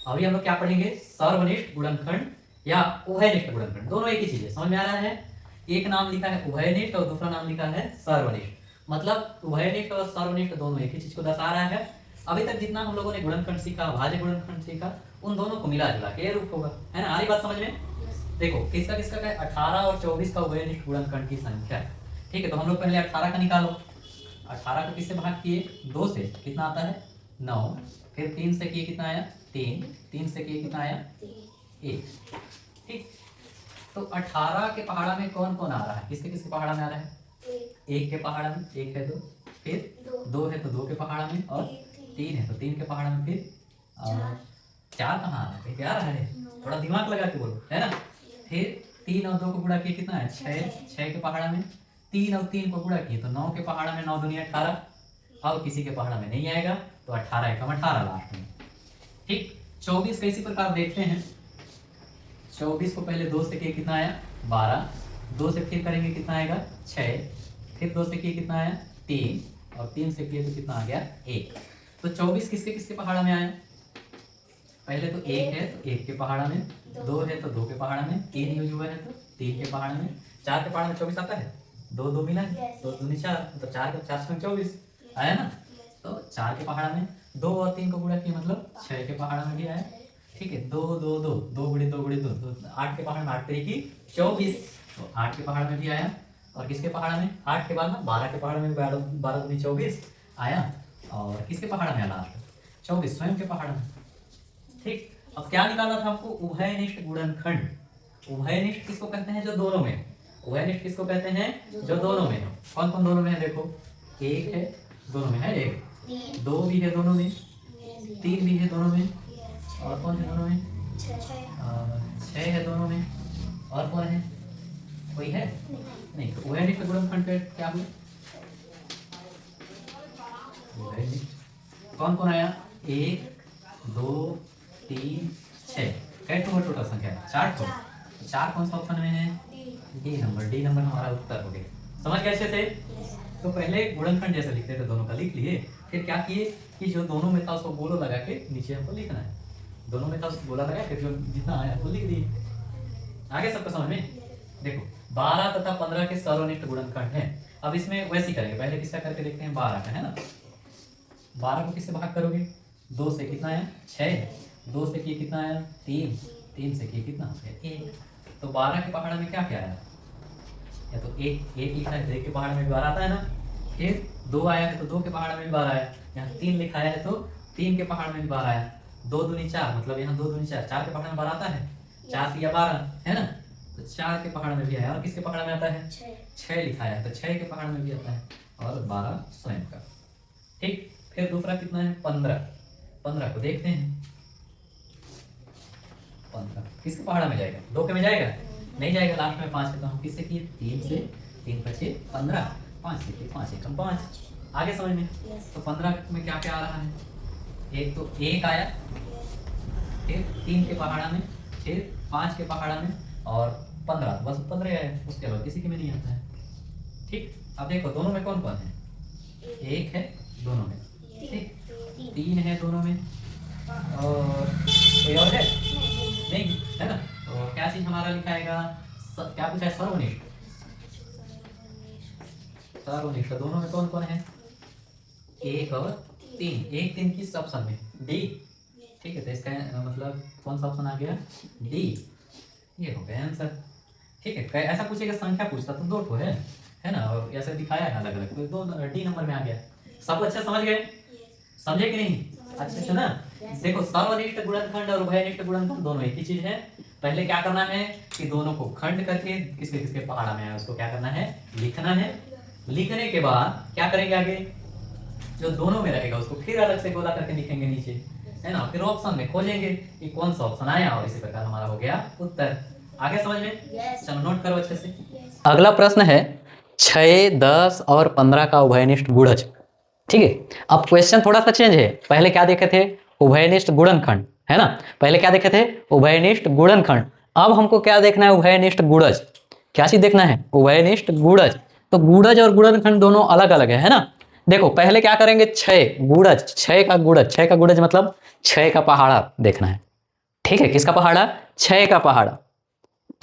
अभी हम लोग क्या पढ़ेंगे, सर्वनिष्ठ गुणनखंड या उभयनिष्ठ गुणनखंड, दोनों एक ही चीज है, समझ में आ रहा है। एक नाम लिखा है उभयनिष्ठ और दूसरा नाम लिखा है सर्वनिष्ठ, मतलब उभयनिष्ठ और सर्वनिष्ठ दोनों एक ही चीज को दर्शा रहा है। अभी तक जितना हम लोगों ने गुणनखंड सीखा, भाज्य गुणनखंड सीखा, उन दोनों को मिला जुला के रूप होगा, है ना। आ रही बात समझ में। देखो किसका किसका का है, 18 और 24 का उभयनिष्ठ गुणनखंड की संख्या, ठीक है। तो हम लोग पहले 18 का निकालो। 18 को किससे भाग किए, 2 से, कितना आता है 9, फिर 3 से किए कितना आया 3, 3 से किए कितना आया 1, ठीक। तो 18 के पहाड़ा में कौन कौन आ रहा है, किसके किसके पहाड़ा में आ रहा है, 1 के पहाड़ा में, 1 है 2, फिर 2 है तो 2 के पहाड़ा में, और 3 है तो 3 के पहाड़ा में, फिर 4 कहाँ आ रहा है, क्या आ रहा है, थोड़ा दिमाग लगा के बोलो, है ना। फिर 3 और 2 को गुणा किए कितना है 6, 6 के पहाड़ा में, 3 और 3 को गुणा किए तो 9 के पहाड़ा में, 9 दूनी 18, अब किसी के पहाड़ा में नहीं आएगा तो 18 एकम 18 लास्ट में, ठीक। 24 का इसी प्रकार देखते हैं। 24 को पहले 2 से किए कितना आया 12, 2 से फिर करेंगे कितना आएगा 6, फिर 2 से किए कितना आया 3, और 3 से किए तो कितना आ गया 1। तो 24 किसके किसके पहाड़ा में आया, पहले तो 1 है तो 1 के पहाड़ा में, 2 है तो 2 के पहाड़ा में, 3 यूज हुआ है तो 3 के पहाड़ा में, 4 के पहाड़ा में 24 आता है, 2 2 मिला है तो 2 4, तो 4 के 4 से 24 आया ना। तो 4 के पहाड़ा में 2 और 3 को गुणा किया मतलब 6 के पहाड़ा में भी आया, ठीक है। 2 2 2 2 गुणे 2 गुणे 2 तो 8 के पहाड़ में 8 की 24, तो 8 के पहाड़ में भी आया। और किसके पहाड़ में, 8 के बाद में 12 के पहाड़ में, 12 दूनी 24 आया, और किसके पहाड़ में आया लास्ट 24 स्वयं के पहाड़ में, ठीक। अब क्या निकालना था आपको, उभयनिष्ठ गुणनखंड। उभयनिष्ठ किसको कहते हैं, जो दोनों में, उभयनिष्ठ किसको कहते हैं, जो दोनों में। कौन कौन दोनों में है, देखो 1 है दोनों में है, 1 2 भी है दोनों में, 3 भी है दोनों में, और कौन है दोनों में 6 है दोनों में, और कौन है, कोई है नहीं। तो उभयनिष्ठ गुणनखंड पे क्या हुआ, उभयनिष्ठ कौन कौन आया 1 2 3 6, कैसे टोटल संख्या है 4 को, 4 कौन सा ऑप्शन में है, डी नंबर, डी नंबर हमारा उत्तर हो गया। समझ गए अच्छे से। तो पहले गुणनखंड जैसे लिखते थे दोनों का लिख लिए, फिर क्या किए कि जो दोनों में था उसको गोलो लगा के नीचे हमको लिखना है, दोनों में था उसको गोला लगा के जो जितना आया वो लिख दिए। आगे सबको समझ में। देखो 12 तथा 15 के सर्वनिष्ठ गुणनखंड है। अब इसमें वैसे ही करेंगे, पहले किसका करके देखते हैं 12 का, है ना। 12 को किससे भाग करोगे, 2 से कितना आया 6, 2 से किए कितना आया 3, 3 से किए कितना हो गया 1। तो 12 के पहाड़ में क्या क्या आया, या तो 1 लिखा है तो 1 के पहाड़ में भी 12 आता है ना, फिर 2 आया है तो 2 के पहाड़ में भी 12 आया, यहाँ 3 लिखा है तो 3 के पहाड़ में भी 12 आया, 2 दूनी 4 मतलब यहाँ 2 दूनी 4, 4 के पहाड़ में 12 आता है, 4 से 12 है ना, तो 4 के पहाड़ में भी आया। और किसके पहाड़ में आता है 6 लिखा है तो 6 के पहाड़ में भी आता है, और 12 स्वयं का, ठीक। फिर दूसरा कितना है 15, 15 को देखते हैं। 15 किसके पहाड़ा में जाएगा, 2 के में जाएगा नहीं जाएगा, लास्ट में 5 है तो हम किससे किए 3 से, 3 5 15, 5 से किए 5 एकम 5। आगे समझ में। तो 15 में क्या क्या आ रहा है, एक तो 1 आया, फिर 3 के पहाड़ा में, फिर 5 के पहाड़ा में, और 15 बस 15 आया, उसके अलावा किसी के में नहीं आता है, ठीक। अब देखो दोनों में कौन कौन है, 1 है दोनों में, ठीक, 3 है दोनों में, और कोई और है नहीं, है ना। तो क्या चीज हमारा लिखाएगा, क्या पूछा है सर्वनिष्ठ, सर्वनिष्ठ दोनों में कौन कौन है 1 और 3, 1 3 किस ऑप्शन में, डी, ठीक है। तो इसका मतलब कौन सा ऑप्शन आ गया, डी, ये हो गया आंसर, ठीक है। ऐसा पूछेगा संख्या पूछता तो 2 ठो है ना, और ऐसे दिखाया है अलग अलग, तो 2 डी नंबर में आ गया। सब अच्छा समझ गए, समझे कि नहीं, अच्छे से ना। देखो सर्वनिष्ठ गुणनखंड और उभयनिष्ठ गुणनखंड दोनों एक ही चीज है। पहले क्या करना है कि दोनों को खंड करके किसके किसके पहाड़ा में है उसको क्या करना है, लिखना है। लिखने के बाद क्या करेंगे आगे, जो दोनों में रहेगा उसको फिर अलग से गोला करके लिखेंगे नीचे, है ना। फिर ऑप्शन में खोजेंगे कि कौन सा ऑप्शन आया, और इसी प्रकार हमारा हो गया उत्तर। आगे समझ में, चलो नोट करो अच्छे से। अगला प्रश्न है 6, 10 और 15 का उभयनिष्ठ गुणज, ठीक है। अब क्वेश्चन थोड़ा सा चेंज है, पहले क्या देखे थे उभयनिष्ठ गुणनखंड, है ना, पहले क्या देखे थे उभयनिष्ठ गुणनखंड, अब हमको क्या देखना है उभयनिष्ठ गुणज। क्या चीज देखना है, उभयनिष्ठ गुणज। तो गुणज और गुणनखंड दोनों अलग अलग है ना। देखो पहले क्या करेंगे 6 गुणज, 6 का गुणज, 6 का गुणज मतलब 6 का पहाड़ा देखना है, ठीक है, किसका पहाड़ा? 6 का पहाड़ा।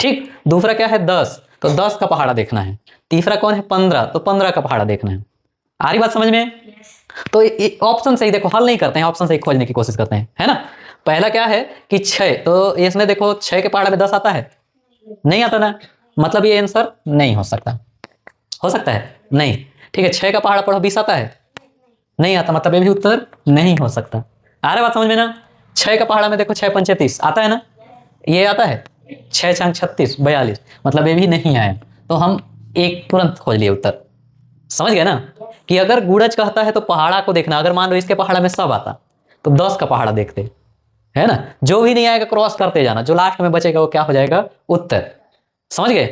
ठीक, दूसरा क्या है? 10, तो 10 का पहाड़ा देखना है। तीसरा कौन है? 15, तो 15 का पहाड़ा देखना है। आ रही बात समझ में? तो ऑप्शन से ही देखो, हल नहीं करते हैं, ऑप्शन से ही खोजने की कोशिश करते हैं, है ना। पहला क्या है कि 6, तो इसमें देखो 6 के पहाड़ा में 10 आता है? नहीं आता ना, मतलब ये आंसर नहीं हो सकता। हो सकता है? नहीं। ठीक है, 6 का पहाड़ा पढ़ो, 20 आता है? नहीं आता, मतलब ये भी उत्तर नहीं हो सकता। आ रहा बात समझ में ना? 6 का पहाड़ा में देखो 6 पंचे 30 आता है ना, ये आता है? 6 छंग 36 42, मतलब ये भी नहीं आया। तो हम एक तुरंत खोज लिए उत्तर। समझ गए ना कि अगर गुड़ज कहता है तो पहाड़ा को देखना। अगर मान लो इसके पहाड़ा में सब आता तो 10 का पहाड़ा देखते, है ना। जो भी नहीं आएगा क्रॉस करते जाना, जो लास्ट में बचेगा वो क्या हो जाएगा? उत्तर। समझ गए?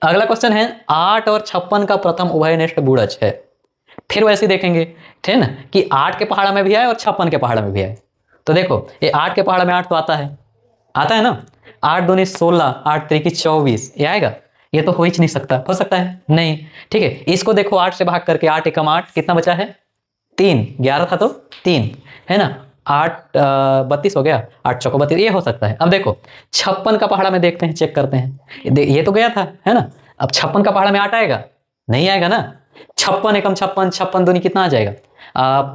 अगला क्वेश्चन है 8 और 56 का प्रथम उभयनिष्ठ गुणज है। फिर वैसे देखेंगे, ठीक है ना, कि 8 के पहाड़ा में भी आए और 56 के पहाड़ा में भी आए। तो देखो ये 8 के पहाड़ा में 8 तो आता है, आता है ना। 8 दूनी 16, 8 त्रिकी 24, ये आएगा? ये तो हो ही नहीं सकता। हो सकता है? नहीं। ठीक है, इसको देखो 8 से भाग करके 8 एकम 8 कितना बचा है? 3, 11 था तो 3, है ना। 8 32 हो गया, 8 चौको 32, ये हो सकता है। अब देखो 56 का पहाड़ा में देखते हैं, चेक करते हैं। ये तो गया था, है ना। अब 56 का पहाड़ा में 8 आएगा? नहीं आएगा ना। 56 एकम 56, 56 दूनी कितना आ जाएगा?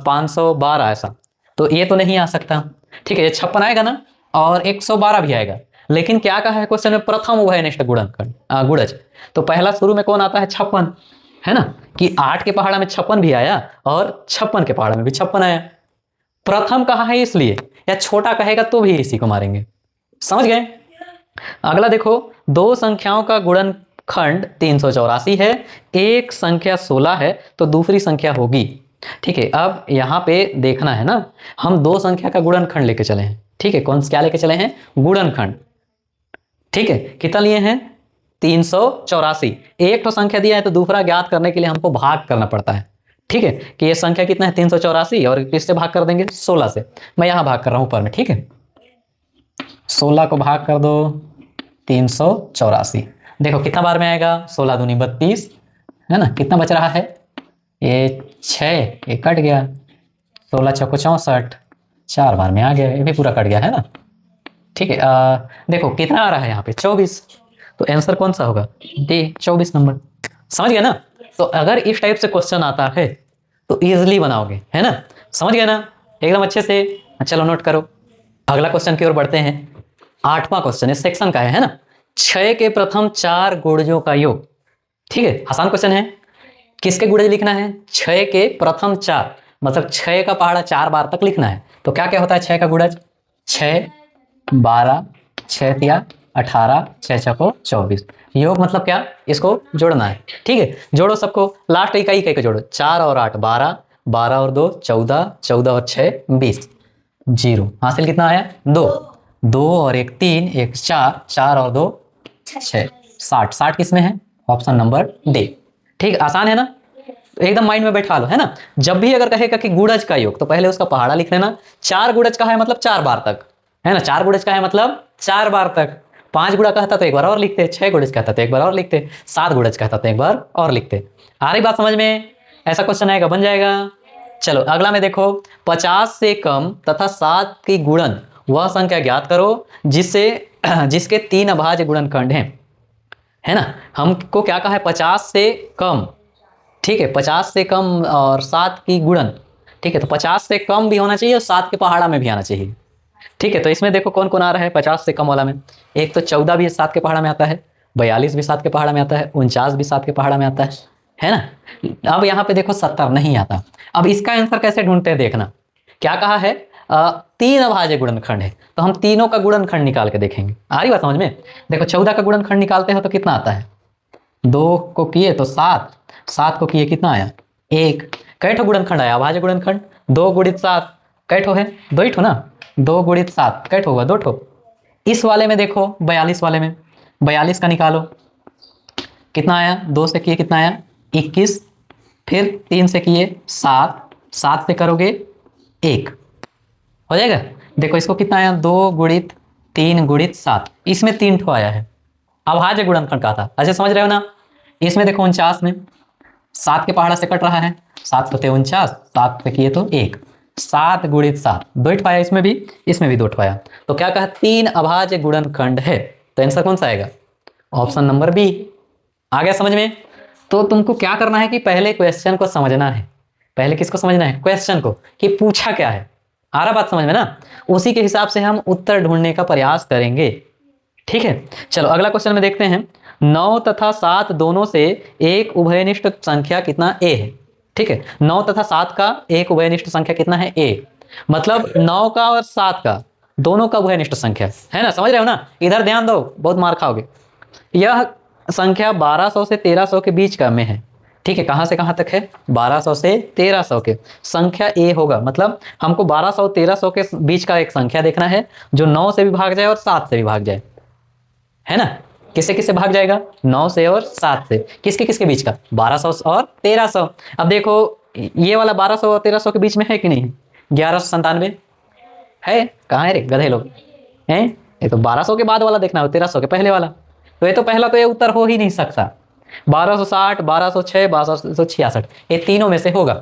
512 ऐसा, तो ये तो नहीं आ सकता। ठीक है, ये 56 आएगा ना, और 112 भी आएगा। लेकिन क्या कहा है क्वेश्चन में? प्रथम उभयनिष्ठ गुणज। तो पहला शुरू में कौन आता है? 56, है ना, कि 8 के पहाड़ा में 56 भी आया और 56 के पहाड़ा में भी 56 आया। प्रथम कहा है इसलिए, या छोटा कहेगा तो भी इसी को मारेंगे। समझ गए? अगला देखो, दो संख्याओं का गुणनखंड 384 है, एक संख्या 16 है, तो दूसरी संख्या होगी। ठीक है, अब यहाँ पे देखना है ना, हम दो संख्या का गुणनखंड लेके चले हैं। ठीक है, कौन क्या लेके चले हैं? गुणनखंड। ठीक है, कितना लिए हैं? 384। एक तो संख्या दिया है तो दूसरा ज्ञात करने के लिए हमको भाग करना पड़ता है। ठीक है, कि ये संख्या कितना है? 384, और किससे भाग कर देंगे? 16 से। मैं यहाँ भाग कर रहा हूँ ऊपर में। ठीक है, 16 को भाग कर दो 384, देखो कितना बार में आएगा? 16 दूनी 32, है ना। कितना बच रहा है? ये 6, ये कट गया। 16 चौको 64, 4 बार में आ गया, ये भी पूरा कट गया, है ना। ठीक है, देखो कितना आ रहा है यहाँ पे? 24, तो आंसर कौन सा होगा? D, 24 number. समझ गए ना? तो अगर इस टाइप से क्वेश्चन आता है तो इजिली बनाओगे, है ना। समझ गए ना एकदम अच्छे से? चलो नोट करो, अगला क्वेश्चन की ओर बढ़ते हैं। 8वां क्वेश्चन है, सेक्शन का है ना। 6 के प्रथम 4 गुणजों का योग। ठीक है, आसान क्वेश्चन है। किसके गुणज लिखना है? 6 के प्रथम 4, मतलब 6 का पहाड़ा 4 बार तक लिखना है। तो क्या क्या होता है 6 का गुणज? 6 12, 6 तिया 18, 6 चौको 24। योग मतलब क्या? इसको जोड़ना है। ठीक है, जोड़ो सबको, लास्ट इकाई इकाई को जोड़ो। 4 और 8 12, 12 और 2 14, 14 और 6 20, 0। हासिल कितना आया? 2, 2 और 1 3, 1 4, 4 और 2 6, 60। 60 किसमें है? Option number D. ठीक, आसान है ना, एकदम माइंड में बैठा लो, है ना। जब भी अगर कहेगा कि गुणज का योग, तो पहले उसका पहाड़ा लिख लेना। 4 गुणज का है मतलब 4 बार तक, है ना। 4 गुणज का है मतलब 4 बार तक। 5 गुणा कहता तो एक बार और लिखते, 6 गुणज कहता तो एक बार और लिखते, 7 गुणज कहता तो एक बार और लिखते। आ रही बात समझ में? ऐसा क्वेश्चन आएगा, बन जाएगा। चलो अगला में देखो, 50 से कम तथा 7 की गुणन वह संख्या ज्ञात करो जिसके 3 अभाज्य गुणनखंड हैं, है ना। हमको क्या कहा है? 50 से कम। ठीक है, 50 से कम और 7 की गुणन। ठीक है, तो 50 से कम भी होना चाहिए और 7 के पहाड़ा में भी आना चाहिए। ठीक है, तो इसमें देखो कौन कौन आ रहा है 50 से कम वाला में। एक तो 14 भी 7 के पहाड़ा में आता है, 42 भी 7 के पहाड़ा में आता है, 49 भी 7 के पहाड़ा में आता है ना। अब यहाँ पे देखो 70 नहीं आता। अब इसका आंसर कैसे ढूंढते हैं देखना। क्या कहा है? 3 अभाज्य गुणनखंड है, तो हम तीनों का गुणनखंड निकाल के देखेंगे। आ रही बात समझ में? देखो 14 का गुणनखंड निकालते हो तो कितना आता है? 2 को किए तो 7, 7 को किए कितना आया? 1। कई ठो गुणनखंड आया? अभाज्य गुणनखंड। 2 गुणित 7 कई ठो है? 2 ही ठो ना। 2 गुणित 7 कई ठो हुआ? 2 ठो। इस वाले में देखो 42 वाले में, 42 का निकालो कितना आया? 2 से किए कितना आया? 21, फिर 3 से किए 7, 7 से करोगे 1, हो जाएगा। देखो इसको कितना आया? 2 गुणित 3 गुणित 7, इसमें 3 ठो आया है। अभाज्य गुणनखंड का था, अच्छा समझ रहे हो ना। इसमें देखो 49 में 7 के पहाड़ा से कट रहा है, 7 तो थे 49, 7 से किए तो 1, 7 गुणित 7, 2 ठोया इसमें भी 2 ठोया। तो क्या कहा, 3 अभाज्य गुणनखंड है। तो आंसर कौन सा आएगा, ऑप्शन नंबर बी। आ गया समझ में। तो तुमको क्या करना है कि पहले क्वेश्चन को समझना है। पहले किसको समझना है, क्वेश्चन को, कि पूछा क्या है। आ रहा बात समझ में ना। उसी के हिसाब से हम उत्तर ढूंढने का प्रयास करेंगे। ठीक है, चलो अगला क्वेश्चन में देखते हैं। 9 तथा 7 दोनों से एक उभयनिष्ठ संख्या कितना a है। ठीक है, 9 तथा 7 का एक उभयनिष्ठ संख्या कितना है, a। मतलब 9 का और 7 का दोनों का उभयनिष्ठ संख्या है ना, समझ रहे हो ना। इधर ध्यान दो, बहुत मार खाओगे। यह संख्या 1200 से 1300 के बीच का में है। ठीक है, कहां से कहां तक है, 1200 से 1300 के। संख्या a होगा, मतलब हमको 1200 1300 के बीच का एक संख्या देखना है जो 9 से भी भाग जाए और 7 से भी भाग जाए, है ना। किससे किससे भाग जाएगा, 9 से और 7 से। किसके किसके बीच का, 1200 और 1300। अब देखो ये वाला 1200 और 1300 के बीच में है कि नहीं, 1197 है। कहाँ है रे गधे लोग हैं। ये तो 1200 के बाद वाला देखना हो, 1300 के पहले वाला। तो ये तो पहला, तो ये उत्तर हो ही नहीं सकता। 1260, 1206, 1266, ये तीनों में से होगा।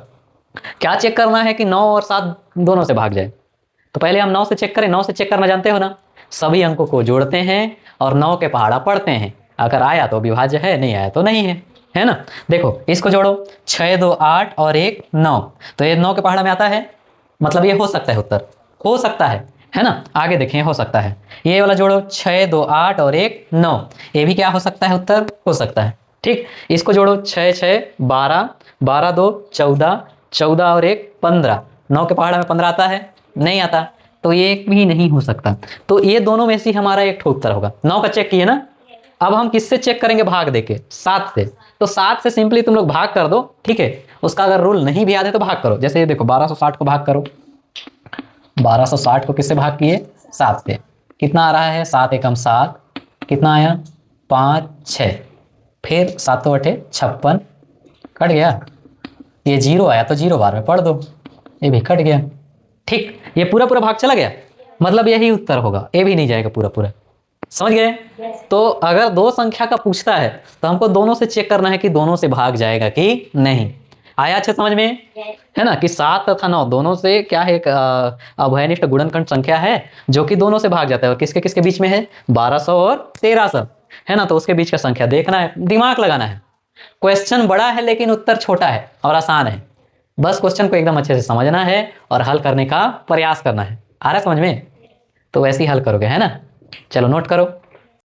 क्या चेक करना है कि 9 और 7 दोनों से भाग जाए। तो पहले हम 9 से चेक करें। 9 से चेक करना जानते हो ना, सभी अंकों को जोड़ते हैं और 9 के पहाड़ा पढ़ते हैं। अगर आया तो विभाज्य है, नहीं आया तो नहीं है ना। देखो इसको जोड़ो, 6 2 8 और 1 9। तो ये 9 के पहाड़ा में आता है, मतलब ये हो सकता है उत्तर, हो सकता है ना। आगे देखें, हो सकता है। ये वाला जोड़ो, 6 2 8 और 1 9, ये भी क्या हो सकता है, उत्तर हो सकता है। ठीक, इसको जोड़ो, 6 6 12, 12 2 14, 14 और 1 15। 9 के पहाड़ा में 15 आता है, नहीं आता, तो ये एक भी नहीं हो सकता। तो ये दोनों में से हमारा एक ठो उत्तर होगा। 9 का चेक किए ना। अब हम किससे चेक करेंगे, भाग देके, 7 से। तो 7 से सिंपली तुम लोग भाग कर दो। ठीक है, उसका अगर रूल नहीं भी याद है तो भाग करो। जैसे ये देखो 1260 को भाग करो, 1260 को किससे भाग किए, 7 से। कितना आ रहा है, 7 एकम 7, कितना आया 5 6, फिर 7 8 56, कट गया। ये 0 आया तो 0 बार में पढ़ दो, ये भी कट गया। ठीक, ये पूरा पूरा भाग चला गया, मतलब यही उत्तर होगा, ये भी नहीं जाएगा पूरा पूरा। समझ गए। तो अगर दो संख्या का पूछता है तो हमको दोनों से चेक करना है कि दोनों से भाग जाएगा कि नहीं। आया अच्छे समझ में, है ना, कि 7 तथा 9 दोनों से क्या है, एक अभयनिष्ठ गुणनखंड संख्या है जो कि दोनों से भाग जाता है। और किसके किसके बीच में है, 1200 और 1300, है ना। तो उसके बीच का संख्या देखना है, दिमाग लगाना है। क्वेश्चन बड़ा है लेकिन उत्तर छोटा है और आसान है। बस क्वेश्चन को एकदम अच्छे से समझना है और हल करने का प्रयास करना है। आ रहा है समझ में, तो वैसे ही हल करोगे, है ना। चलो नोट करो।